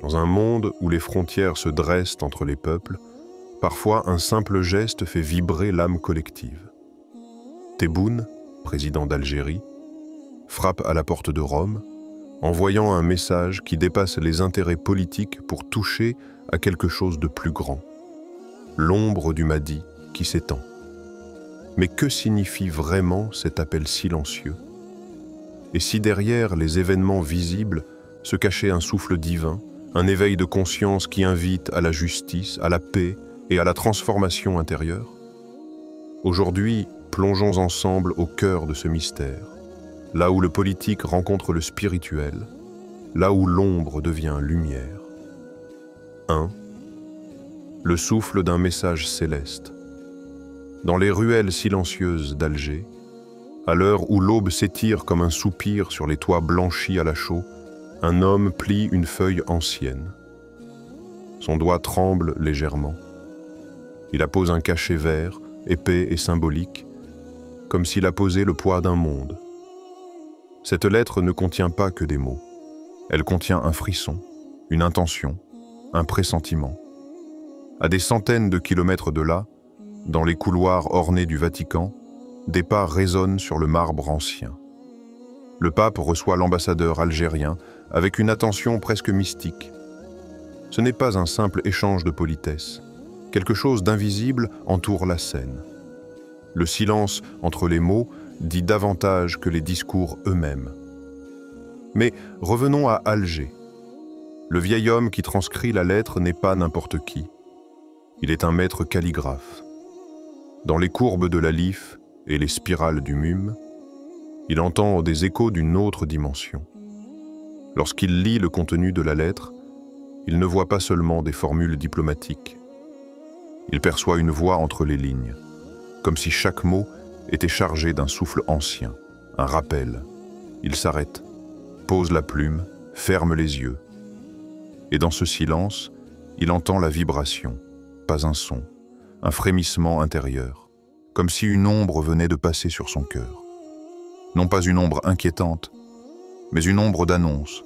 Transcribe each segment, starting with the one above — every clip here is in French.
Dans un monde où les frontières se dressent entre les peuples, parfois un simple geste fait vibrer l'âme collective. Tebboune, président d'Algérie, frappe à la porte de Rome, envoyant un message qui dépasse les intérêts politiques pour toucher à quelque chose de plus grand. L'ombre du Mahdi qui s'étend. Mais que signifie vraiment cet appel silencieux? Et si derrière les événements visibles se cachait un souffle divin, un éveil de conscience qui invite à la justice, à la paix et à la transformation intérieure? Aujourd'hui, plongeons ensemble au cœur de ce mystère, là où le politique rencontre le spirituel, là où l'ombre devient lumière. 1. Le souffle d'un message céleste. Dans les ruelles silencieuses d'Alger, à l'heure où l'aube s'étire comme un soupir sur les toits blanchis à la chaux, un homme plie une feuille ancienne. Son doigt tremble légèrement. Il appose un cachet vert, épais et symbolique, comme s'il apposait le poids d'un monde. Cette lettre ne contient pas que des mots. Elle contient un frisson, une intention, un pressentiment. À des centaines de kilomètres de là, dans les couloirs ornés du Vatican, des pas résonnent sur le marbre ancien. Le pape reçoit l'ambassadeur algérien avec une attention presque mystique. Ce n'est pas un simple échange de politesse. Quelque chose d'invisible entoure la scène. Le silence entre les mots dit davantage que les discours eux-mêmes. Mais revenons à Alger. Le vieil homme qui transcrit la lettre n'est pas n'importe qui. Il est un maître calligraphe. Dans les courbes de l'alif et les spirales du mum, il entend des échos d'une autre dimension. Lorsqu'il lit le contenu de la lettre, il ne voit pas seulement des formules diplomatiques. Il perçoit une voix entre les lignes, comme si chaque mot était chargé d'un souffle ancien, un rappel. Il s'arrête, pose la plume, ferme les yeux. Et dans ce silence, il entend la vibration, pas un son, un frémissement intérieur, comme si une ombre venait de passer sur son cœur. Non pas une ombre inquiétante, mais une ombre d'annonce.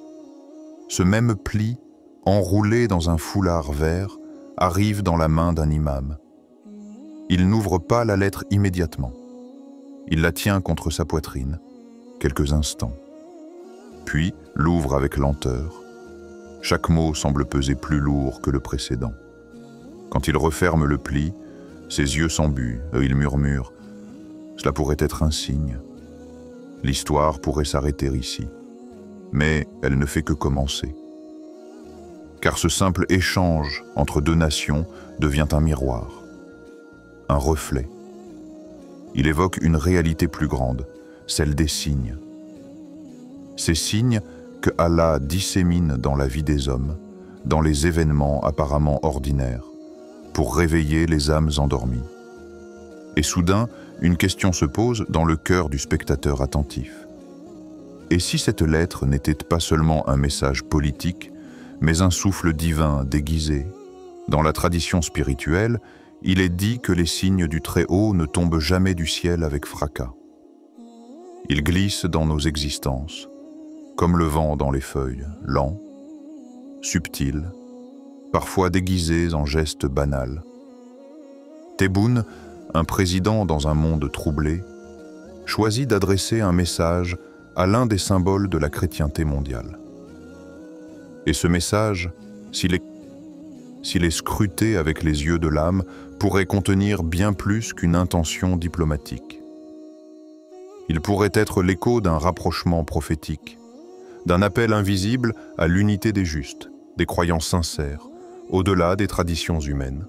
Ce même pli, enroulé dans un foulard vert, arrive dans la main d'un imam. Il n'ouvre pas la lettre immédiatement. Il la tient contre sa poitrine, quelques instants. Puis l'ouvre avec lenteur. Chaque mot semble peser plus lourd que le précédent. Quand il referme le pli, ses yeux s'embuent et il murmure « Cela pourrait être un signe. L'histoire pourrait s'arrêter ici. » Mais elle ne fait que commencer. Car ce simple échange entre deux nations devient un miroir, un reflet. Il évoque une réalité plus grande, celle des signes. Ces signes que Allah dissémine dans la vie des hommes, dans les événements apparemment ordinaires, pour réveiller les âmes endormies. Et soudain, une question se pose dans le cœur du spectateur attentif. Et si cette lettre n'était pas seulement un message politique, mais un souffle divin déguisé? Dans la tradition spirituelle, il est dit que les signes du Très-Haut ne tombent jamais du ciel avec fracas. Ils glissent dans nos existences, comme le vent dans les feuilles, lent, subtil, parfois déguisés en gestes banals. Tebboune, un président dans un monde troublé, choisit d'adresser un message à l'un des symboles de la chrétienté mondiale. Et ce message, s'il est scruté avec les yeux de l'âme, pourrait contenir bien plus qu'une intention diplomatique. Il pourrait être l'écho d'un rapprochement prophétique, d'un appel invisible à l'unité des justes, des croyants sincères, au-delà des traditions humaines.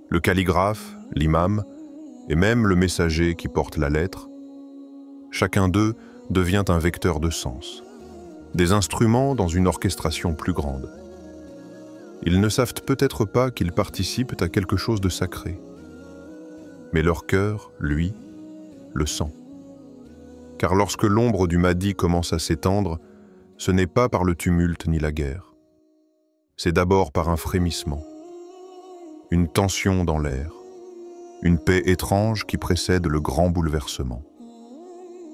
Le calligraphe, l'imam, et même le messager qui porte la lettre, chacun d'eux devient un vecteur de sens, des instruments dans une orchestration plus grande. Ils ne savent peut-être pas qu'ils participent à quelque chose de sacré, mais leur cœur, lui, le sent. Car lorsque l'ombre du Mahdi commence à s'étendre, ce n'est pas par le tumulte ni la guerre. C'est d'abord par un frémissement, une tension dans l'air, une paix étrange qui précède le grand bouleversement.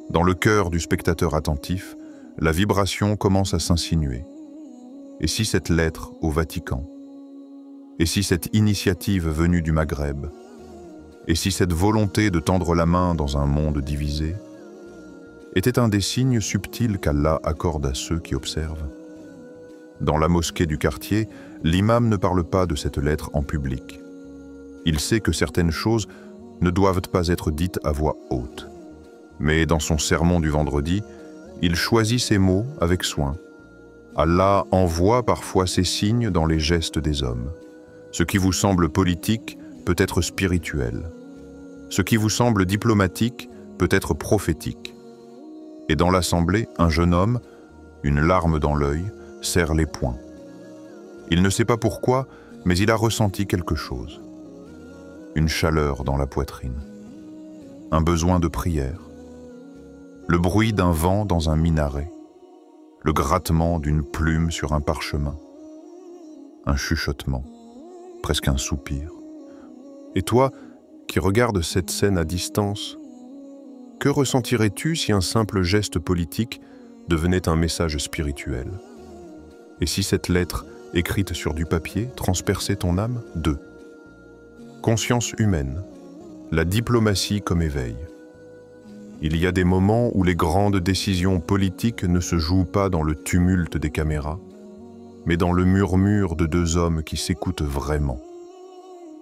Dans le cœur du spectateur attentif, la vibration commence à s'insinuer. Et si cette lettre au Vatican? Et si cette initiative venue du Maghreb? Et si cette volonté de tendre la main dans un monde divisé était un des signes subtils qu'Allah accorde à ceux qui observent? Dans la mosquée du quartier, l'imam ne parle pas de cette lettre en public. Il sait que certaines choses ne doivent pas être dites à voix haute. Mais dans son sermon du vendredi, il choisit ses mots avec soin. Allah envoie parfois ses signes dans les gestes des hommes. Ce qui vous semble politique peut être spirituel. Ce qui vous semble diplomatique peut être prophétique. Et dans l'assemblée, un jeune homme, une larme dans l'œil, serre les poings. Il ne sait pas pourquoi, mais il a ressenti quelque chose. Une chaleur dans la poitrine. Un besoin de prière. Le bruit d'un vent dans un minaret. Le grattement d'une plume sur un parchemin. Un chuchotement, presque un soupir. Et toi, qui regardes cette scène à distance, que ressentirais-tu si un simple geste politique devenait un message spirituel? Et si cette lettre, écrite sur du papier, transperçait ton âme? 2. Conscience humaine, la diplomatie comme éveil. Il y a des moments où les grandes décisions politiques ne se jouent pas dans le tumulte des caméras, mais dans le murmure de deux hommes qui s'écoutent vraiment.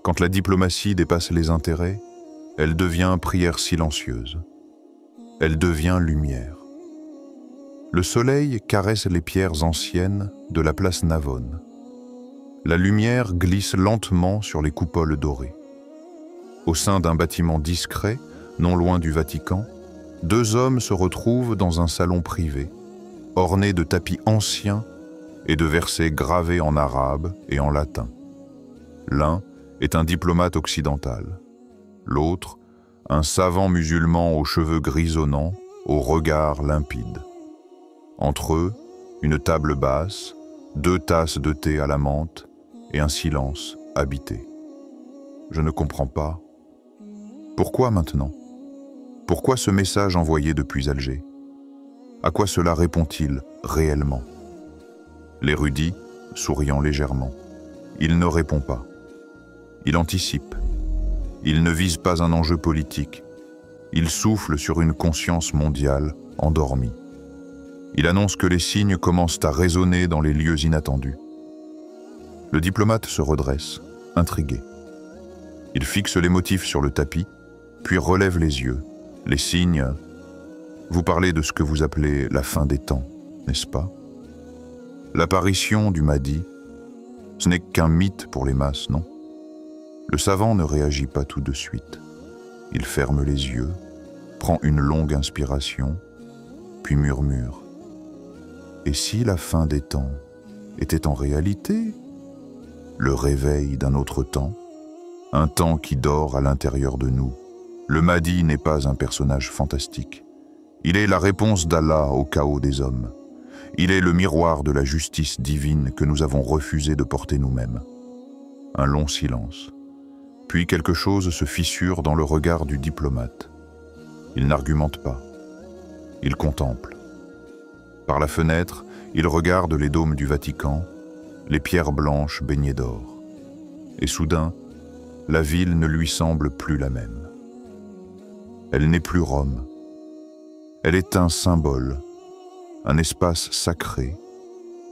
Quand la diplomatie dépasse les intérêts, elle devient prière silencieuse. Elle devient lumière. Le soleil caresse les pierres anciennes de la place Navone. La lumière glisse lentement sur les coupoles dorées. Au sein d'un bâtiment discret, non loin du Vatican, deux hommes se retrouvent dans un salon privé, orné de tapis anciens et de versets gravés en arabe et en latin. L'un est un diplomate occidental, l'autre, un savant musulman aux cheveux grisonnants, au regard limpide. Entre eux, une table basse, 2 tasses de thé à la menthe et un silence habité. Je ne comprends pas. Pourquoi maintenant? Pourquoi ce message envoyé depuis Alger? À quoi cela répond-il réellement? L'érudit, souriant légèrement. Il ne répond pas. Il anticipe. Il ne vise pas un enjeu politique. Il souffle sur une conscience mondiale endormie. Il annonce que les signes commencent à résonner dans les lieux inattendus. Le diplomate se redresse, intrigué. Il fixe les motifs sur le tapis, puis relève les yeux. Les signes... Vous parlez de ce que vous appelez la fin des temps, n'est-ce pas? L'apparition du Mahdi, ce n'est qu'un mythe pour les masses, non? Le savant ne réagit pas tout de suite. Il ferme les yeux, prend une longue inspiration, puis murmure. Et si la fin des temps était en réalité le réveil d'un autre temps, un temps qui dort à l'intérieur de nous? Le Mahdi n'est pas un personnage fantastique. Il est la réponse d'Allah au chaos des hommes. Il est le miroir de la justice divine que nous avons refusé de porter nous-mêmes. Un long silence. Puis quelque chose se fissure dans le regard du diplomate. Il n'argumente pas. Il contemple. Par la fenêtre, il regarde les dômes du Vatican, les pierres blanches baignées d'or. Et soudain, la ville ne lui semble plus la même. Elle n'est plus Rome. Elle est un symbole, un espace sacré,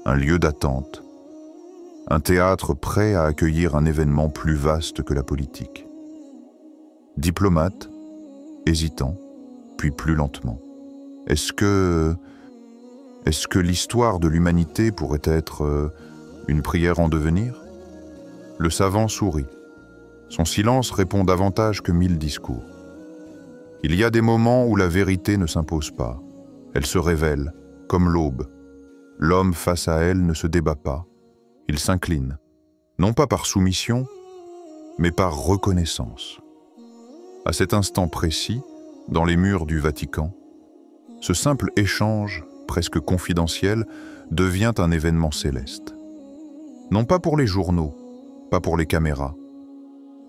un lieu d'attente, un théâtre prêt à accueillir un événement plus vaste que la politique. Diplomate, hésitant, puis plus lentement. Est-ce que l'histoire de l'humanité pourrait être une prière en devenir? Le savant sourit. Son silence répond davantage que 1000 discours. Il y a des moments où la vérité ne s'impose pas. Elle se révèle, comme l'aube. L'homme face à elle ne se débat pas. Il s'incline, non pas par soumission, mais par reconnaissance. À cet instant précis, dans les murs du Vatican, ce simple échange, presque confidentiel, devient un événement céleste. Non pas pour les journaux, pas pour les caméras,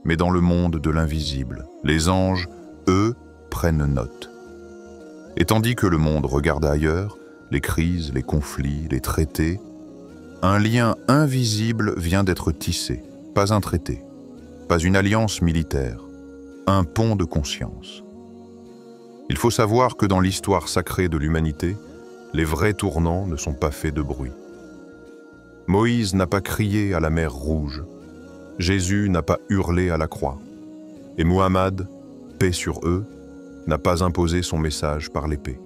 mais dans le monde de l'invisible. Les anges, eux, prennent note. Et tandis que le monde regarde ailleurs, les crises, les conflits, les traités, Un lien invisible vient d'être tissé, pas un traité, pas une alliance militaire, un pont de conscience. Il faut savoir que dans l'histoire sacrée de l'humanité, les vrais tournants ne sont pas faits de bruit. Moïse n'a pas crié à la mer Rouge, Jésus n'a pas hurlé à la croix, et Muhammad, paix sur eux, n'a pas imposé son message par l'épée.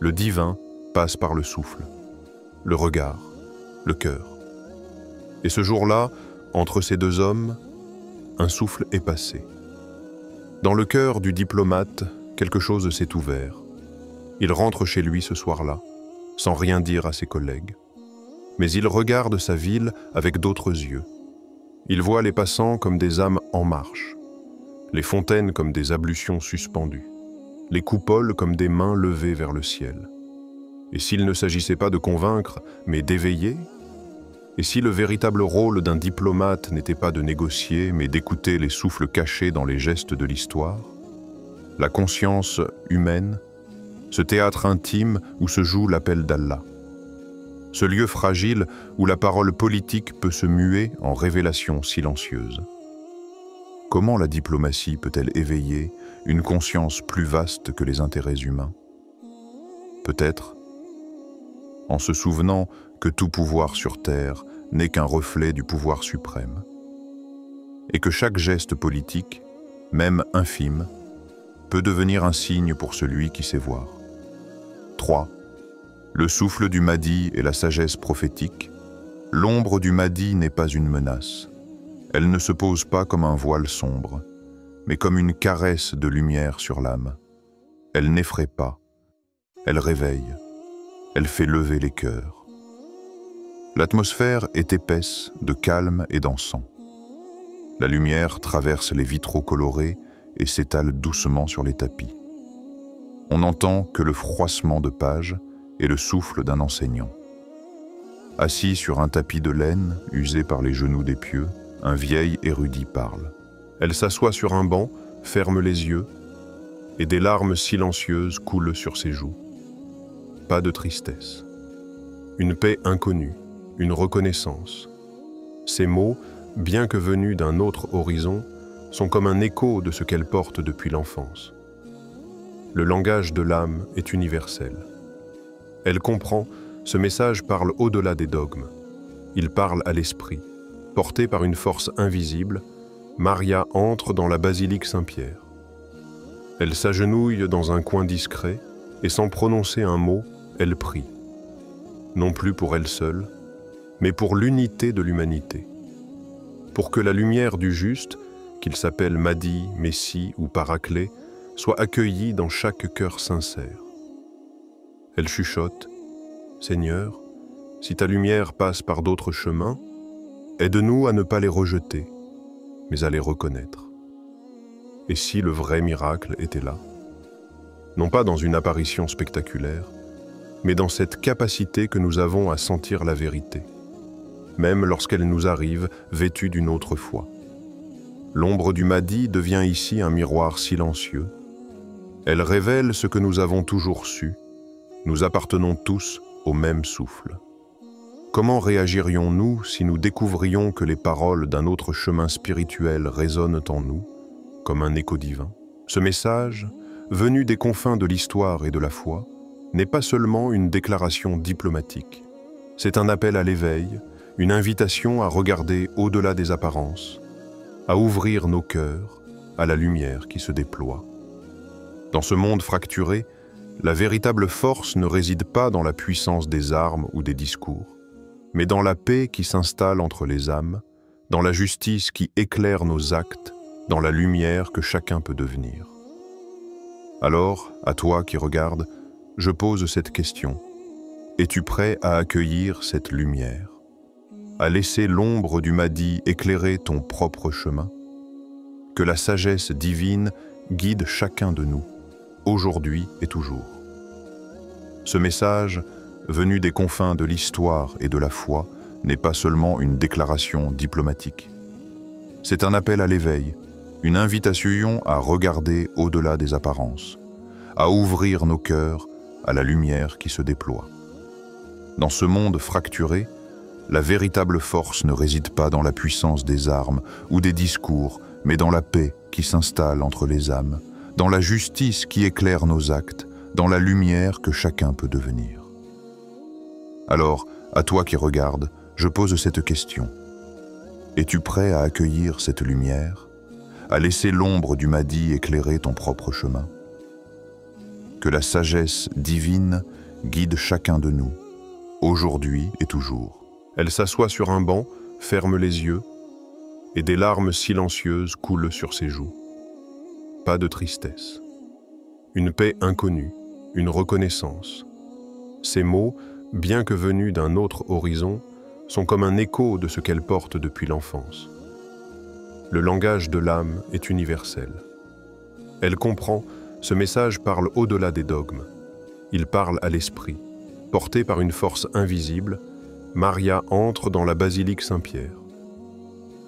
Le divin passe par le souffle, le regard, le cœur. Et ce jour-là, entre ces deux hommes, un souffle est passé. Dans le cœur du diplomate, quelque chose s'est ouvert. Il rentre chez lui ce soir-là, sans rien dire à ses collègues. Mais il regarde sa ville avec d'autres yeux. Il voit les passants comme des âmes en marche, les fontaines comme des ablutions suspendues, les coupoles comme des mains levées vers le ciel. Et s'il ne s'agissait pas de convaincre, mais d'éveiller? Et si le véritable rôle d'un diplomate n'était pas de négocier, mais d'écouter les souffles cachés dans les gestes de l'histoire? La conscience humaine, ce théâtre intime où se joue l'appel d'Allah. Ce lieu fragile où la parole politique peut se muer en révélation silencieuse. Comment la diplomatie peut-elle éveiller une conscience plus vaste que les intérêts humains? Peut-être en se souvenant que tout pouvoir sur terre n'est qu'un reflet du pouvoir suprême, et que chaque geste politique, même infime, peut devenir un signe pour celui qui sait voir. 3. Le souffle du Mahdi et la sagesse prophétique. L'ombre du Mahdi n'est pas une menace. Elle ne se pose pas comme un voile sombre, mais comme une caresse de lumière sur l'âme. Elle n'effraie pas, elle réveille, elle fait lever les cœurs. L'atmosphère est épaisse de calme et d'encens. La lumière traverse les vitraux colorés et s'étale doucement sur les tapis. On n'entend que le froissement de pages et le souffle d'un enseignant. Assis sur un tapis de laine, usé par les genoux des pieux, un vieil érudit parle. Elle s'assoit sur un banc, ferme les yeux, et des larmes silencieuses coulent sur ses joues. Pas de tristesse. Une paix inconnue, une reconnaissance. Ces mots, bien que venus d'un autre horizon, sont comme un écho de ce qu'elle porte depuis l'enfance. Le langage de l'âme est universel. Elle comprend, ce message parle au-delà des dogmes. Il parle à l'esprit. Portée par une force invisible, Maria entre dans la basilique Saint-Pierre. Elle s'agenouille dans un coin discret et sans prononcer un mot, elle prie. Non plus pour elle seule, mais pour l'unité de l'humanité. Pour que la lumière du juste, qu'il s'appelle Mahdi, Messie ou Paraclet, soit accueillie dans chaque cœur sincère. Elle chuchote, « Seigneur, si ta lumière passe par d'autres chemins, aide-nous à ne pas les rejeter, mais à les reconnaître. » Et si le vrai miracle était là? Non pas dans une apparition spectaculaire, mais dans cette capacité que nous avons à sentir la vérité, même lorsqu'elle nous arrive vêtue d'une autre foi. L'ombre du Mahdi devient ici un miroir silencieux. Elle révèle ce que nous avons toujours su. Nous appartenons tous au même souffle. Comment réagirions-nous si nous découvrions que les paroles d'un autre chemin spirituel résonnent en nous, comme un écho divin? Ce message, venu des confins de l'histoire et de la foi, n'est pas seulement une déclaration diplomatique. C'est un appel à l'éveil, une invitation à regarder au-delà des apparences, à ouvrir nos cœurs à la lumière qui se déploie. Dans ce monde fracturé, la véritable force ne réside pas dans la puissance des armes ou des discours, mais dans la paix qui s'installe entre les âmes, dans la justice qui éclaire nos actes, dans la lumière que chacun peut devenir. Alors, à toi qui regardes, je pose cette question. Es-tu prêt à accueillir cette lumière? À laisser l'ombre du Mahdi éclairer ton propre chemin? Que la sagesse divine guide chacun de nous, aujourd'hui et toujours. Ce message, venu des confins de l'histoire et de la foi, n'est pas seulement une déclaration diplomatique. C'est un appel à l'éveil, une invitation à regarder au-delà des apparences, à ouvrir nos cœurs à la lumière qui se déploie. Dans ce monde fracturé, La véritable force ne réside pas dans la puissance des armes ou des discours, mais dans la paix qui s'installe entre les âmes, dans la justice qui éclaire nos actes, dans la lumière que chacun peut devenir. Alors, à toi qui regardes, je pose cette question. Es-tu prêt à accueillir cette lumière, à laisser l'ombre du Mahdi éclairer ton propre chemin? Que la sagesse divine guide chacun de nous, aujourd'hui et toujours. Elle s'assoit sur un banc, ferme les yeux, et des larmes silencieuses coulent sur ses joues. Pas de tristesse. Une paix inconnue, une reconnaissance. Ces mots, bien que venus d'un autre horizon, sont comme un écho de ce qu'elle porte depuis l'enfance. Le langage de l'âme est universel. Elle comprend, ce message parle au-delà des dogmes. Il parle à l'esprit. Portée par une force invisible, Maria entre dans la basilique Saint-Pierre.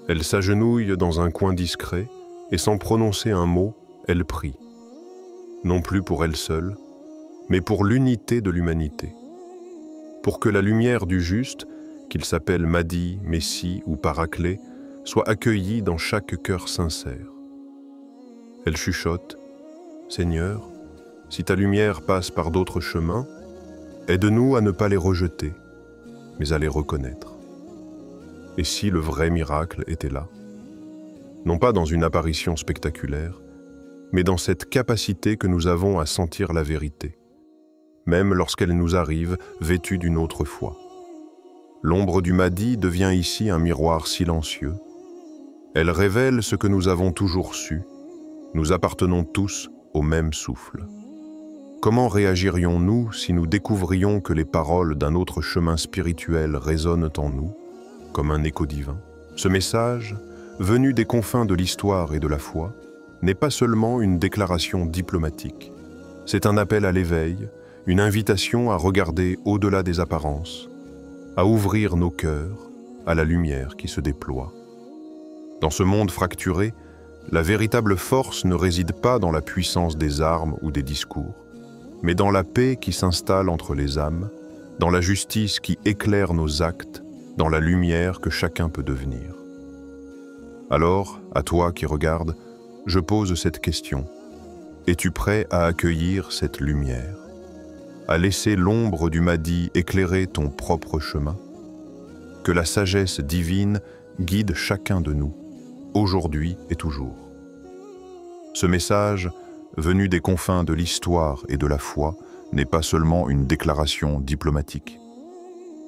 Elle s'agenouille dans un coin discret et sans prononcer un mot, elle prie. Non plus pour elle seule, mais pour l'unité de l'humanité. Pour que la lumière du juste, qu'il s'appelle Mahdi, Messie ou Paraclet, soit accueillie dans chaque cœur sincère. Elle chuchote, « Seigneur, si ta lumière passe par d'autres chemins, aide-nous à ne pas les rejeter, mais à les reconnaître. » Et si le vrai miracle était là? Non pas dans une apparition spectaculaire, mais dans cette capacité que nous avons à sentir la vérité, même lorsqu'elle nous arrive vêtue d'une autre foi. L'ombre du Mahdi devient ici un miroir silencieux. Elle révèle ce que nous avons toujours su. Nous appartenons tous au même souffle. Comment réagirions-nous si nous découvrions que les paroles d'un autre chemin spirituel résonnent en nous, comme un écho divin? Ce message, venu des confins de l'histoire et de la foi, n'est pas seulement une déclaration diplomatique. C'est un appel à l'éveil, une invitation à regarder au-delà des apparences, à ouvrir nos cœurs à la lumière qui se déploie. Dans ce monde fracturé, la véritable force ne réside pas dans la puissance des armes ou des discours, mais dans la paix qui s'installe entre les âmes, dans la justice qui éclaire nos actes, dans la lumière que chacun peut devenir. Alors, à toi qui regardes, je pose cette question. Es-tu prêt à accueillir cette lumière, à laisser l'ombre du Mahdi éclairer ton propre chemin? Que la sagesse divine guide chacun de nous, aujourd'hui et toujours. Ce message, venu des confins de l'histoire et de la foi, n'est pas seulement une déclaration diplomatique.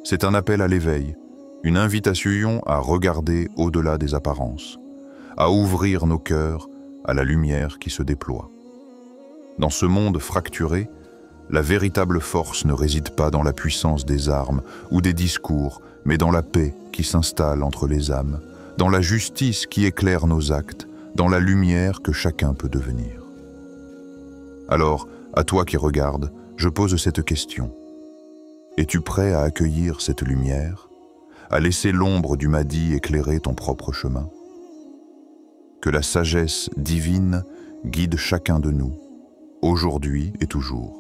C'est un appel à l'éveil, une invitation à regarder au-delà des apparences, à ouvrir nos cœurs à la lumière qui se déploie. Dans ce monde fracturé, la véritable force ne réside pas dans la puissance des armes ou des discours, mais dans la paix qui s'installe entre les âmes, dans la justice qui éclaire nos actes, dans la lumière que chacun peut devenir. Alors, à toi qui regardes, je pose cette question. Es-tu prêt à accueillir cette lumière, à laisser l'ombre du Mahdi éclairer ton propre chemin? Que la sagesse divine guide chacun de nous, aujourd'hui et toujours.